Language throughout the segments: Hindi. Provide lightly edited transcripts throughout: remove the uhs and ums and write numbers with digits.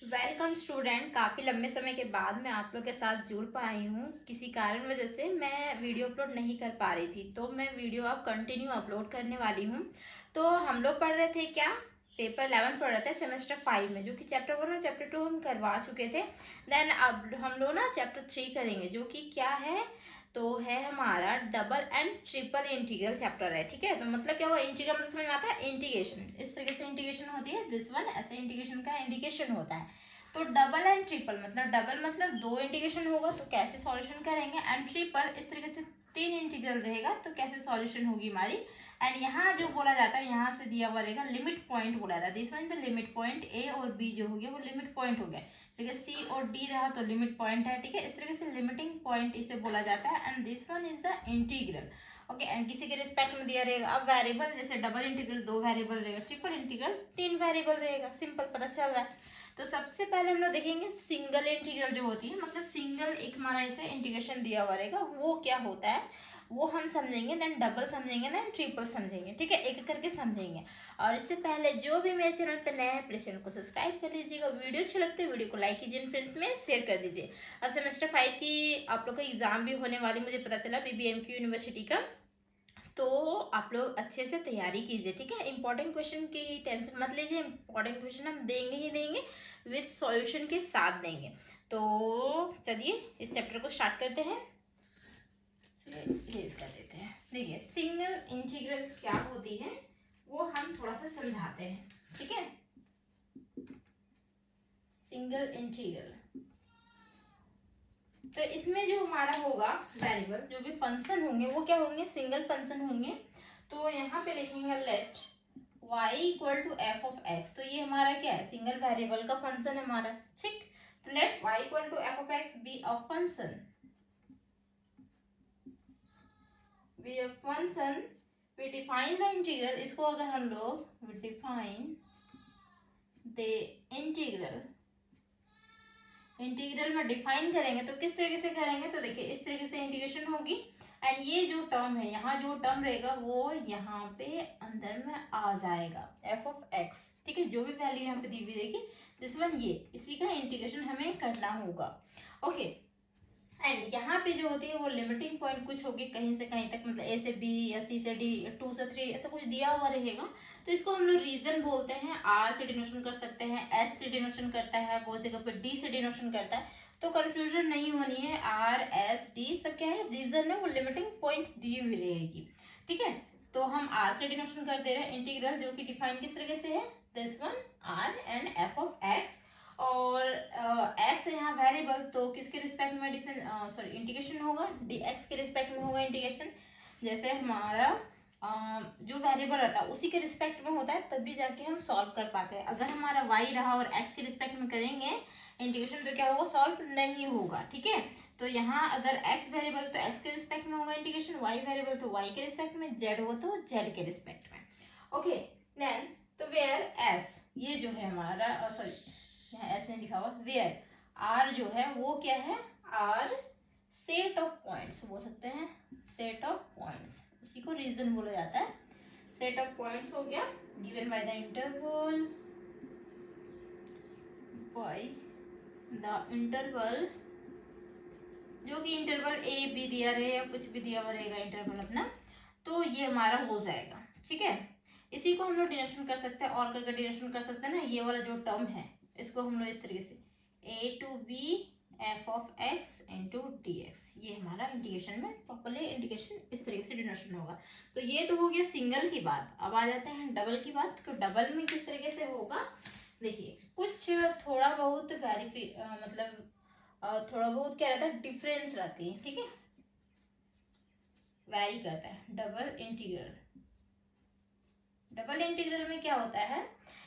Welcome student. काफ़ी लंबे समय के बाद मैं आप लोग के साथ जुड़ पाई हूँ। किसी कारण वजह से मैं वीडियो अपलोड नहीं कर पा रही थी, तो मैं वीडियो अब कंटिन्यू अपलोड करने वाली हूँ। तो हम लोग पढ़ रहे थे क्या, पेपर 11 पढ़ रहे थे सेमेस्टर 5 में, जो कि चैप्टर 1 और चैप्टर 2 हम करवा चुके थे। देन अब हम लोग ना चैप्टर 3 करेंगे, जो कि क्या है, तो है हमारा double and triple integral chapter है। ठीक है, तो मतलब क्या हुआ, इंटीग्रल मतलब समझ में आता है, इंटीग्रेशन इस तरीके से इंटीग्रेशन होती है। दिस वन ऐसे इंटीग्रेशन का इंडिकेशन होता है। तो डबल एंड ट्रिपल मतलब डबल मतलब दो इंटीग्रेशन होगा तो कैसे सॉल्यूशन करेंगे, एंड ट्रिपल इस तरीके से तीन इंटीग्रल रहेगा तो कैसे सॉल्यूशन होगी हमारी। एंड यहाँ जो बोला जाता है, यहाँ से दिया हुआ रहेगा लिमिट पॉइंट बोला जाता है। This one the limit point, A और बी जो हो गया वो लिमिट पॉइंट हो गया। ठीक है, सी और डी रहा तो लिमिट पॉइंट है। ठीक है, इस तरीके से लिमिटिंग पॉइंट इसे बोला जाता है। And this one is the integral. Okay, and किसी के रिस्पेक्ट में दिया रहेगा। अब वेरिएबल जैसे डबल इंटीग्रल दो वेरिएबल रहेगा, ट्रिपल इंटीग्रल तीन वेरिएबल रहेगा। सिंपल, पता चल रहा है। तो सबसे पहले हम लोग देखेंगे सिंगल इंटीग्रल जो होती है, मतलब सिंगल एक हमारा ऐसे इंटीग्रेशन दिया हुआ रहेगा, वो क्या होता है वो हम समझेंगे। देन डबल समझेंगे, देन ट्रिपल समझेंगे। ठीक है, एक एक करके समझेंगे। और इससे पहले जो भी मेरे चैनल पर नया है, प्लीज चैनल को सब्सक्राइब कर लीजिएगा। वीडियो अच्छी लगती है वीडियो को लाइक कीजिए, फ्रेंड्स में शेयर कर दीजिए। अब सेमेस्टर 5 की आप लोग का एग्जाम भी होने वाली, मुझे पता चला बीबीएमक्यू यूनिवर्सिटी का। तो आप लोग अच्छे से तैयारी कीजिए। ठीक है, इंपॉर्टेंट क्वेश्चन की टेंशन मत लीजिए, इंपॉर्टेंट क्वेश्चन हम देंगे ही देंगे, विद सॉल्यूशन के साथ देंगे। तो चलिए इस चैप्टर को स्टार्ट करते हैं, इरेज कर देते हैं। देखिए सिंगल इंटीग्रल क्या होती है वो हम थोड़ा सा समझाते हैं। ठीक है, सिंगल इंटीग्रल, तो इसमें जो हमारा होगा वेरिएबल, जो भी फंक्शन होंगे वो क्या होंगे, सिंगल फंक्शन होंगे। तो यहाँ पे लिखेंगे let y equal to F of x. तो ये हमारा क्या है, सिंगल वेरिएबल का फंक्शन है हमारा। ठीक, तो let y equal to F of x be a function, be a function. We define the integral, इसको अगर हम लोग we define the integral, integral में डिफाइन करेंगे तो किस तरीके से करेंगे, तो देखिए इस तरीके से इंटीग्रेशन होगी। एंड ये जो टर्म है, यहाँ जो टर्म रहेगा वो यहाँ पे अंदर में आ जाएगा, एफ ऑफ एक्स। ठीक है, जो भी वैल्यू यहाँ पे दी हुई देखिए, दिस वन, ये इसी का इंटीग्रेशन हमें करना होगा। ओके, एंड यहाँ पे जो होती है वो लिमिटिंग पॉइंट कुछ होगी कहीं से कहीं तक, मतलब ए से बी या सी से डी, 2 से 3 ऐसा कुछ दिया हुआ रहेगा। तो इसको हम लोग रीजन बोलते हैं। आर से डिनोशन कर सकते हैं, एस से डिनोशन करता है, बहुत जगह पे डी से डिनोशन करता है। तो कंफ्यूजन नहीं होनी है, आर एस डी सब क्या है, रीजन है, वो लिमिटिंग पॉइंट दी हुई रहेगी। ठीक है, तो हम आर से डिनोशन कर दे रहे हैं इंटीग्रल, जो कि डिफाइन किस तरीके से है, this one R and f of x. और एक्स है यहाँ वेरिएबल, तो किसके रिस्पेक्ट में सॉरी इंटीग्रेशन होगा, डी एक्स के रिस्पेक्ट में होगा इंटीग्रेशन। जैसे हमारा जो वेरिएबल रहता है उसी के रिस्पेक्ट में होता है, तभी जाके हम सॉल्व कर पाते हैं। अगर हमारा वाई रहा और एक्स के रिस्पेक्ट में करेंगे इंटीग्रेशन तो क्या होगा, सॉल्व नहीं होगा। ठीक है, तो यहाँ अगर एक्स वेरिएबल तो एक्स के रिस्पेक्ट में होगा इंटीग्रेशन, वाई वेरिएबल तो वाई के रिस्पेक्ट में, जेड हो तो जेड के रिस्पेक्ट में। ओके, देन तो वेयर एस, ये जो है हमारा सॉरी यहाँ ऐसे नहीं लिखा हुआ, वेयर आर जो है वो क्या है, आर सेट ऑफ पॉइंट्स बोल सकते हैं, सेट ऑफ पॉइंट्स, उसी को रीजन बोला जाता है। सेट ऑफ पॉइंट्स हो गया given by the interval, by the interval, जो कि इंटरवल ए बी दिया रहे या कुछ भी दिया हुआ रहेगा इंटरवल अपना, तो ये हमारा हो जाएगा। ठीक है, इसी को हम लोग डिनोशन कर सकते हैं, और करके डिनोशन कर सकते हैं ना, ये वाला जो टर्म है इसको हम लोग इस तरीके से A to B F of X into D X, ये हमारा इंटीग्रेशन में प्रॉपरली इंटीग्रेशन इस तरीके से डिनोशन होगा। तो ये तो हो गया सिंगल की बात। अब आ जाते हैं डबल की बात। तो डबल में किस तरीके से होगा, देखिए कुछ थोड़ा बहुत मतलब थोड़ा बहुत क्या रहता है, डिफरेंस रहती है। ठीक है, वैरी करता है डबल इंटीग्रल। डबल इंटीग्रल में क्या होता है,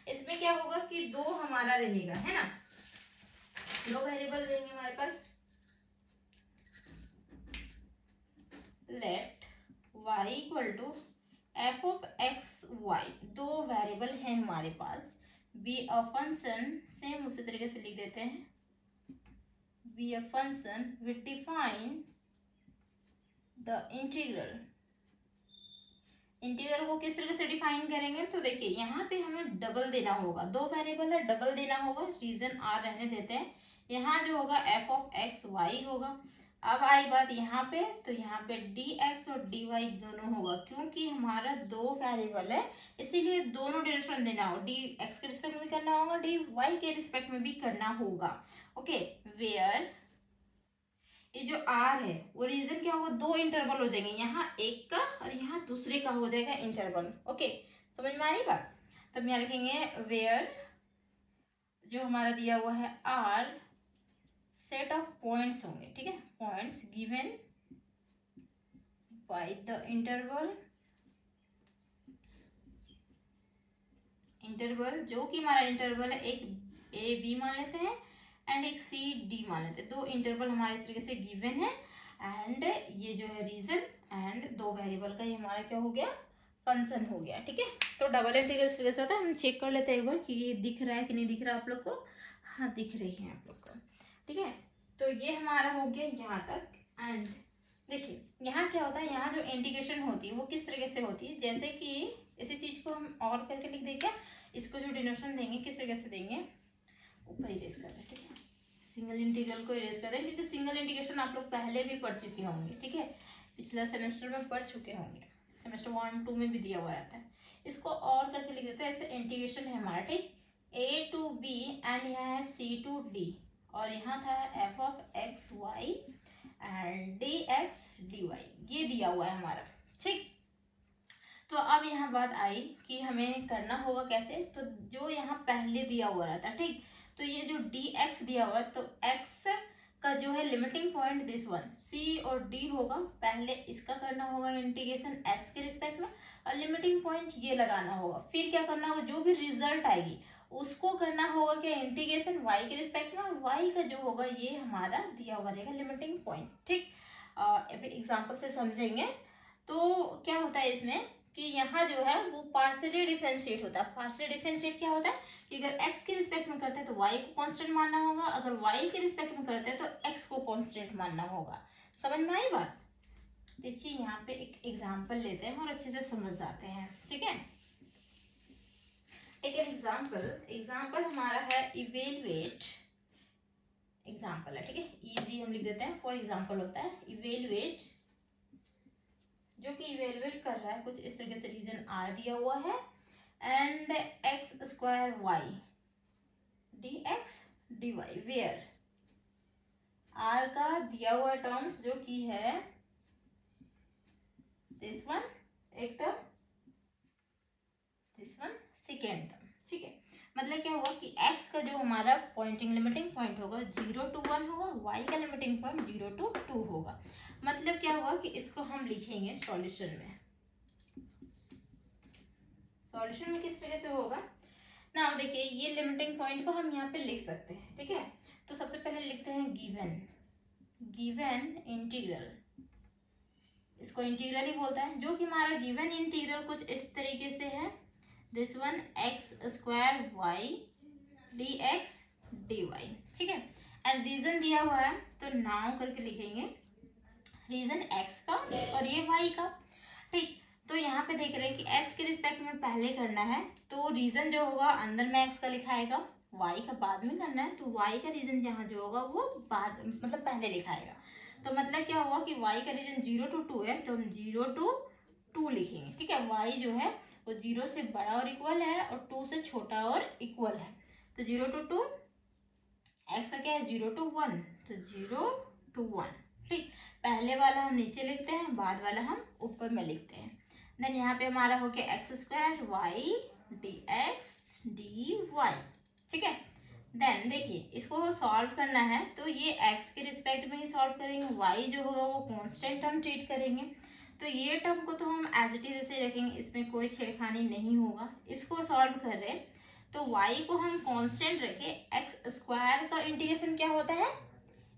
इसमें क्या होगा कि दो हमारा रहेगा, है ना, दो वेरिएबल रहेंगे हमारे पास। Let y equal to F of X Y, दो वेरिएबल है हमारे पास। बी अ फंक्शन, सेम उसी तरीके से लिख देते हैं, be a function which define the integral integral को किस तरीके से डिफाइन करेंगे, तो देखिए यहाँ पे हमें डबल देना होगा, दो वेरिएबल है, डबल देना होगा, रीजन आर रहने देते हैं। यहाँ जो होगा एफ ऑफ एक्स वाई होगा। अब आई बात यहाँ पे, तो यहाँ पे डी एक्स और डी वाई दोनों होगा, क्योंकि हमारा दो वेरिएबल है इसीलिए दोनों डायरेक्शन देना होगा, डी एक्स के रिस्पेक्ट में भी करना होगा, डी वाई के रिस्पेक्ट में भी करना होगा। ओके, वेयर ये जो आर है वो रीजन क्या होगा, दो इंटरवल हो जाएंगे, यहाँ एक का और यहाँ दूसरे का हो जाएगा इंटरवल। ओके, समझ में आ रही बात। तब यहाँ लिखेंगे वेयर जो हमारा दिया हुआ है आर सेट ऑफ पॉइंट्स होंगे, ठीक है, points given by the interval जो कि हमारा इंटरवल है, एक ए बी मान लेते हैं एंड एक सी डी मान लेते हैं, दो इंटरवल हमारे इस तरीके से गिवन है एंड ये जो है रीजन एंड दो वेरिएबल का ये हमारा क्या हो गया, फंक्शन हो गया। ठीक है, तो डबल इंटीग्रल इस तरीके से होता है। हम चेक कर लेते हैं एक बार कि ये दिख रहा है कि नहीं दिख रहा आप लोग को। हाँ, दिख रही है आप लोग को। ठीक है, तो ये हमारा हो गया यहाँ तक। एंड देखिए यहाँ क्या होता है, यहाँ जो इंटीग्रेशन होती है वो किस तरीके से होती है, जैसे कि इसी चीज को हम और करके लिख देंगे, इसको जो डिनोशन देंगे किस तरीके से देंगे, ऊपर इरेज कर रहे हैं। ठीक है, सिंगल इंटीग्रल को इरेज कर रहे हैं, क्योंकि सिंगल इंटीग्रेशन आप लोग पहले भी पढ़ चुके होंगे। ठीक है, पिछला सेमेस्टर में पढ़ चुके होंगे, सेमेस्टर 1 2 में भी दिया हुआ रहता है। इसको और करके लिख देते हैं, ऐसे इंटीग्रेशन है हमारा, ठीक, a to b एंड यहाँ है c to d, और यहाँ था f of x y and dx dy, ये दिया हुआ है हमारा। ठीक, तो अब यहाँ बात आई कि हमें करना होगा कैसे, तो जो यहाँ पहले दिया हुआ रहता, ठीक, तो ये जो dx दिया हुआ है, तो x का जो है limiting point this one c और d होगा, पहले इसका करना होगा इंटीग्रेशन x के रिस्पेक्ट में और लिमिटिंग पॉइंट ये लगाना होगा, फिर क्या करना होगा, जो भी रिजल्ट आएगी उसको करना होगा क्या, इंटीग्रेशन y के रिस्पेक्ट में, और y का जो होगा ये हमारा दिया हुआ रहेगा लिमिटिंग पॉइंट। ठीक, अभी एग्जाम्पल से समझेंगे। तो क्या होता है इसमें कि यहाँ जो है वो पार्शियली डिफरेंशिएट होता है। पार्शियली डिफरेंशिएट क्या होता है कि अगर x के रिस्पेक्ट में करते हैं तो y को कांस्टेंट मानना होगा, अगर y के रिस्पेक्ट में करते हैं तो x को कांस्टेंट मानना होगा। समझ में आई बात। देखिए यहाँ पे एक एग्जांपल लेते हैं और अच्छे से समझ जाते हैं। ठीक है, एक एग्जांपल हमारा है इवेलुएट, एग्जांपल है, ठीक है, इजी हम लिख देते हैं, फॉर एग्जांपल होता है इवेलुएट, जो कि इवेलुएट कर रहा है कुछ इस तरीके से, रीजन आर दिया हुआ है and x square y d x d y, where R का दिया हुआ टर्म्स जो कि है दिस वन एक term, this one second term. ठीक है, मतलब क्या हुआ कि x का जो हमारा पॉइंटिंग लिमिटिंग पॉइंट होगा 0 to 1 होगा, y का लिमिटिंग पॉइंट 0 to 2 होगा। मतलब क्या हुआ कि इसको हम लिखेंगे सॉल्यूशन में। सॉल्यूशन में किस तरह से होगा ना, देखिए ये लिमिटिंग पॉइंट को हम यहाँ पे लिख सकते हैं। ठीक है, तो सबसे पहले लिखते हैं गिवन इंटीग्रल, इसको इंटीग्रल ही बोलता है, जो कि हमारा गिवन इंटीग्रल कुछ इस तरीके से है, this one x square y d x d y. ठीक है, एंड रीजन दिया हुआ है तो नाउ करके लिखेंगे रीजन x का और ये y का। ठीक, तो यहाँ पे देख रहे हैं कि x के रिस्पेक्ट में पहले करना है, तो रीजन जो होगा अंदर में x का लिखाएगा, y का बाद में करना है तो y का रीजन जहाँ जो होगा वो बाद मतलब पहले लिखाएगा। तो मतलब क्या हुआ कि y का रीजन 0 to 2 है तो हम 0 to 2 लिखेंगे। ठीक है, y जो है वो 0 से बड़ा और इक्वल है और 2 से छोटा और इक्वल है, तो 0 to 2, x का क्या है 0 to 1, तो 0 to 1। ठीक, पहले वाला हम नीचे लिखते हैं, बाद वाला हम ऊपर में लिखते हैं। देन यहाँ पे हमारा हो गया x square y d x d y. ठीक है, देन देखिए इसको सॉल्व करना है तो ये x के रिस्पेक्ट में ही सॉल्व करेंगे, y जो होगा वो कांस्टेंट टर्म ट्रीट करेंगे, तो ये टर्म को तो हम एज इट इज ऐसे रखेंगे, इसमें कोई छेड़खानी नहीं होगा। इसको सॉल्व कर रहे हैं तो y को हम कांस्टेंट रखे, एक्स स्क्वायर का इंटीग्रेशन क्या होता है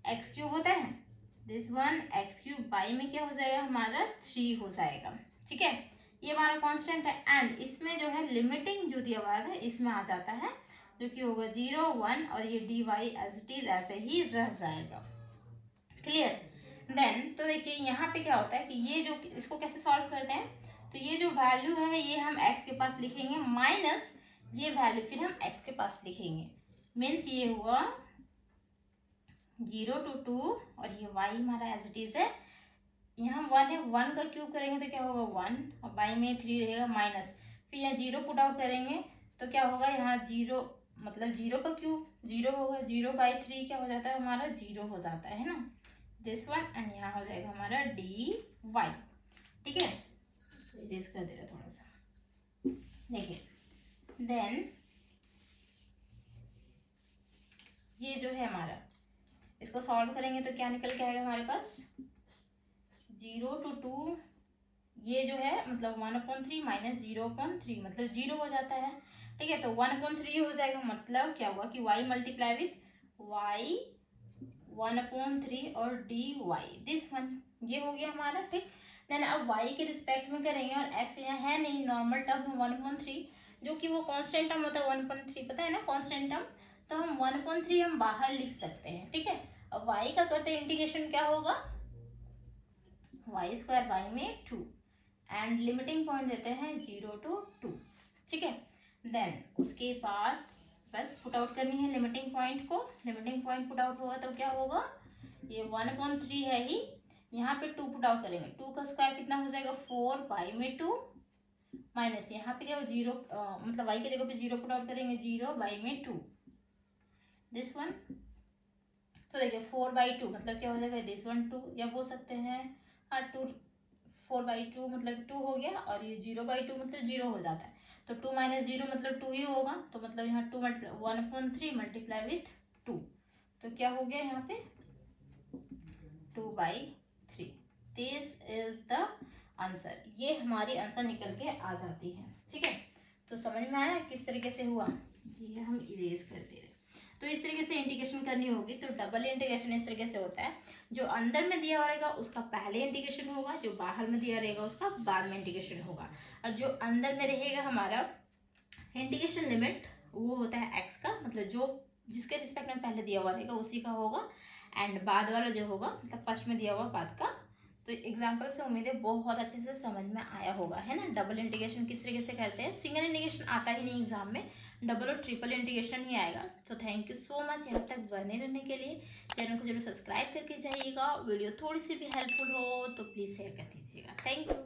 एक्स क्यूब होता है, this one x cube by में क्या हो जाएगा हमारा 3 हो जाएगा। ठीक है, ये हमारा कांस्टेंट है एंड इसमें जो है लिमिटिंग जो दिया हुआ है इसमें आ जाता है जो कि होगा 0 1 और ये d y as it is ऐसे ही रह जाएगा। क्लियर। देन तो देखिए यहाँ पे क्या होता है कि ये जो इसको कैसे सॉल्व करते हैं, तो ये जो वैल्यू है ये हम x के पास लिखेंगे माइनस ये वैल्यू फिर हम x के पास लिखेंगे। मीन्स ये हुआ 0 to 2 और ये y हमारा एज इट इज है। यहाँ 1 है, 1 का क्यूब करेंगे तो क्या होगा 1 और y में 3 रहेगा माइनस, फिर यहाँ 0 पुट आउट करेंगे तो क्या होगा यहाँ 0 मतलब 0 का क्यूब 0 होगा, 0/3 क्या हो जाता है हमारा 0 हो जाता है ना, दिस वन। एंड यहाँ हो जाएगा हमारा dy। ठीक है, इरेज कर दे रहा थोड़ा सा, देखिए। देन ये जो है हमारा, इसको सॉल्व करेंगे तो क्या निकल के आएगा हमारे पास 0 to 2, ये जो है मतलब 1/3 माइनस 0/3 मतलब 0 हो जाता है। ठीक है, तो 1/3 हो जाएगा, मतलब क्या हुआ कि y मल्टीप्लाई विथ y 1/3 और dy दिस वन, ये हो गया हमारा। ठीक, देन अब y के रिस्पेक्ट में करेंगे और x यहाँ है नहीं, नॉर्मल टर्म है 1/3 जो कि वो कांस्टेंट टर्म होता है 1/3, पता है ना कांस्टेंट टर्म, तो हम 1/3 हम बाहर लिख सकते हैं। ठीक है, अब y का करते हैं इंटीग्रेशन, क्या होगा y² y में 2 एंड लिमिटिंग पॉइंट देते हैं 0 to 2। ठीक है, देन उसके बाद बस पुट आउट करनी है लिमिटिंग पॉइंट को। लिमिटिंग पॉइंट पुट आउट होगा तो क्या होगा, ये 1/3 है ही, यहाँ पे 2 पुट आउट करेंगे, 2 का स्क्वायर कितना हो जाएगा 4 y में 2 माइनस यहाँ पे क्या हो 0 मतलब y की जगह पे 0 पुट आउट करेंगे 0 y में 2 दिस वन। तो देखिए 4/2 मतलब क्या हो जाएगा दिस वन 2, या बोल सकते हैं हाँ 2 4/2 मतलब 2 हो गया, और ये 0/2 मतलब 0 हो जाता है, तो 2 माइनस 0 मतलब 2 ही होगा, तो मतलब यहाँ 1/3 मल्टीप्लाई विथ 2, तो क्या हो गया यहाँ पे 2/3। दिस इज द आंसर, ये हमारी आंसर निकल के आ जाती है। ठीक है, तो समझ में आया किस तरीके से हुआ, ये हम इरेज कर दे रहे हैं। तो इस तरीके से इंटीग्रेशन करनी होगी, तो डबल इंटीग्रेशन इस तरीके से होता है, जो अंदर में दिया रहेगा उसका पहले इंटीग्रेशन होगा, जो बाहर में दिया रहेगा उसका बाद में इंटीग्रेशन होगा, और जो अंदर में रहेगा हमारा इंटीग्रेशन लिमिट वो होता है x का, मतलब जो जिसके रिस्पेक्ट में पहले दिया हुआ रहेगा उसी का होगा, एंड बाद वाला जो होगा मतलब फर्स्ट में दिया हुआ बाद का। तो एग्जाम्पल से उम्मीद है बहुत अच्छे से समझ में आया होगा, है ना। डबल इंटीग्रेशन किस तरीके से करते हैं, सिंगल इंटीग्रेशन आता ही नहीं एग्जाम में, डबल और ट्रिपल इंटीग्रेशन ही आएगा। तो थैंक यू सो मच यहाँ तक बने रहने के लिए, चैनल को जरूर सब्सक्राइब करके जाइएगा। वीडियो थोड़ी सी भी हेल्पफुल हो तो प्लीज़ शेयर कर दीजिएगा। Thank you.